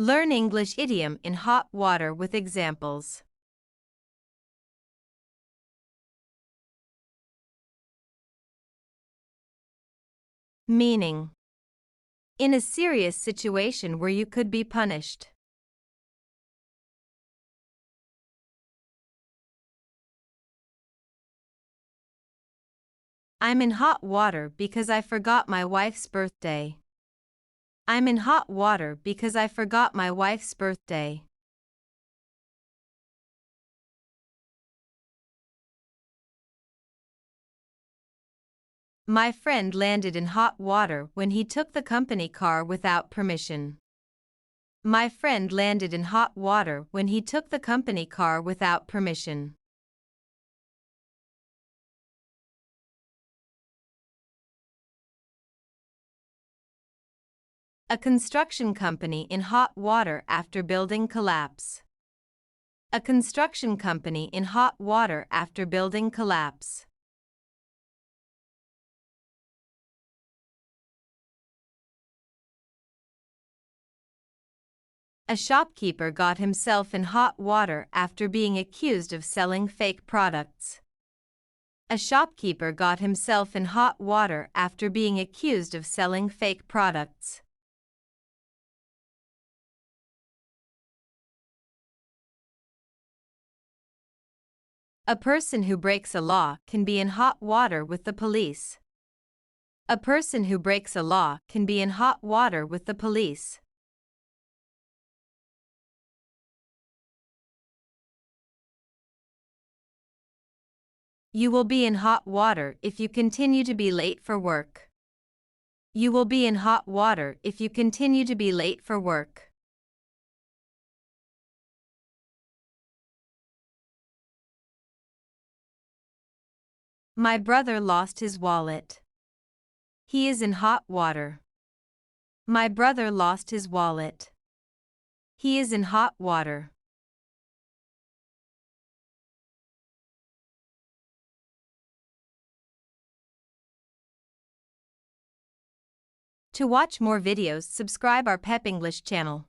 Learn English idiom in hot water with examples. Meaning: in a serious situation where you could be punished. I'm in hot water because I forgot my wife's birthday. I'm in hot water because I forgot my wife's birthday. My friend landed in hot water when he took the company car without permission. My friend landed in hot water when he took the company car without permission. A construction company in hot water after building collapse. A construction company in hot water after building collapse. A shopkeeper got himself in hot water after being accused of selling fake products. A shopkeeper got himself in hot water after being accused of selling fake products. A person who breaks a law can be in hot water with the police. A person who breaks a law can be in hot water with the police. You will be in hot water if you continue to be late for work. You will be in hot water if you continue to be late for work. My brother lost his wallet. He is in hot water. My brother lost his wallet. He is in hot water. To watch more videos, subscribe our Pep English channel.